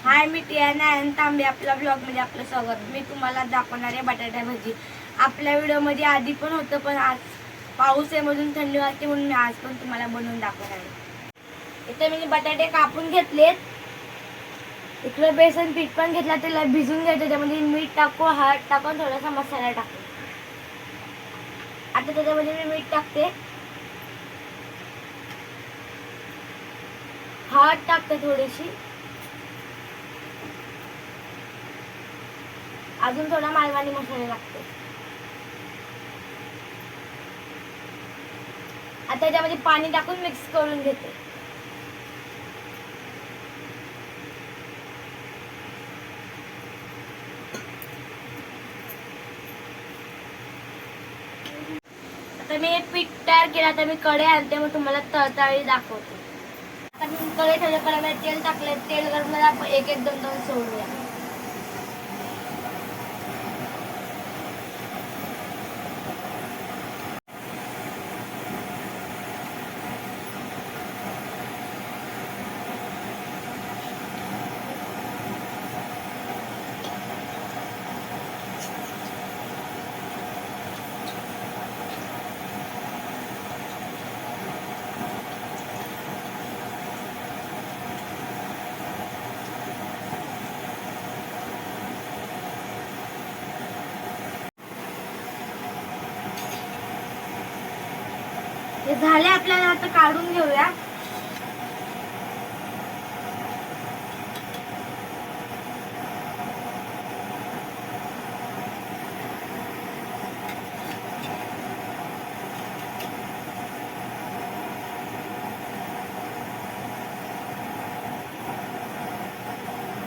हाय, मी Tiana तांबे. आपल्या ब्लॉगमध्ये आपलं स्वागत. मी तुम्हाला दाखवणार आहे बटाटा भजी. आपल्या व्हिडिओमध्ये आधी पण होतं, पण आज पाऊस आहे म्हणून थंडी वाजते म्हणून मी आज पण तुम्हाला बनवून दाखवणार आहे. इथे मी बटाटे कापून घेतलेत. इकडे बेसन पीठ पण घेतला, त्याला भिजून घ्यायचं. त्याच्यामध्ये मीठ टाकू, हळद टाकून थोडासा मसाला टाकू. आता त्याच्यामध्ये मी मीठ टाकते, हळद टाकते थोडीशी, अजून थोडा मालवणी मसाला लागतो. आता त्याच्यामध्ये पाणी टाकून मिक्स करून घेते. आता मी हे पीठ तयार केलं. आता मी कढई आणते, मग तुम्हाला तळताळी दाखवते. आता मी कढई ठेवली, कढईमध्ये तेल टाकले. तेल गरम झालं, आपण एक एक दोन दोन सोडूया. हे झाले आपल्याला, आता काढून घेऊया.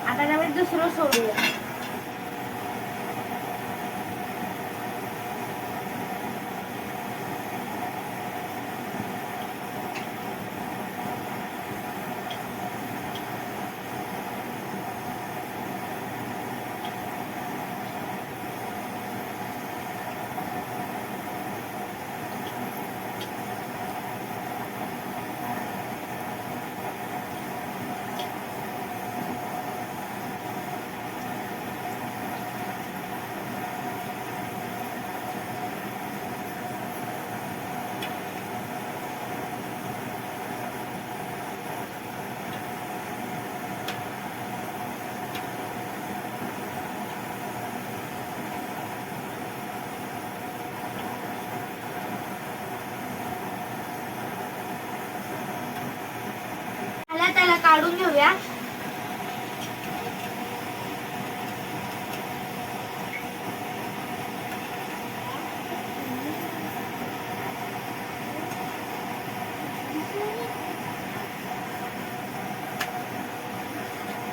आता त्यामध्ये दुसरं सोडूया. त्याला काढून घेऊया.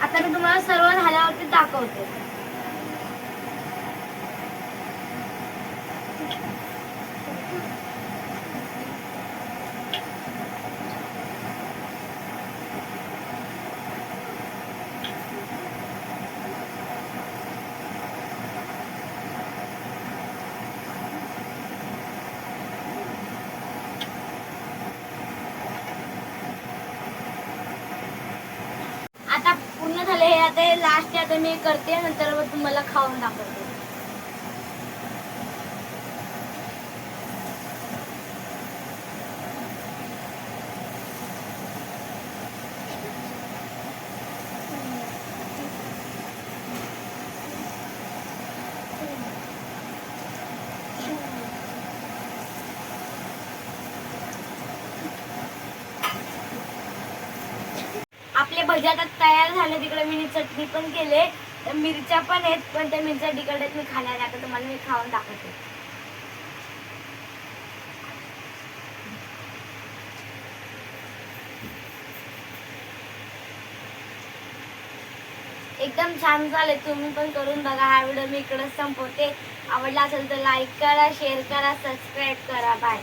आता मी तुम्हाला सर्व झाल्यावरती दाखवते. आता पूर्ण झाले हे. आता हे लास्ट आता मी करते, नंतर मग तुम्हाला खाऊन दाखवते. आपले भजी आता तयार झाले. तिकडे मी चटणी पण केले, मिरच्या पण आहेत, पण त्या मिरच्या तिकडे मी खाणार. आता तुम्हाला मी खाऊन दाखवते. एकदम छान झाले. तुम्ही पण करून बघा. हा व्हिडिओ मी इकडेच संपवते. आवडला असेल तर लाईक करा, शेअर करा, सबस्क्राईब करा. बाय.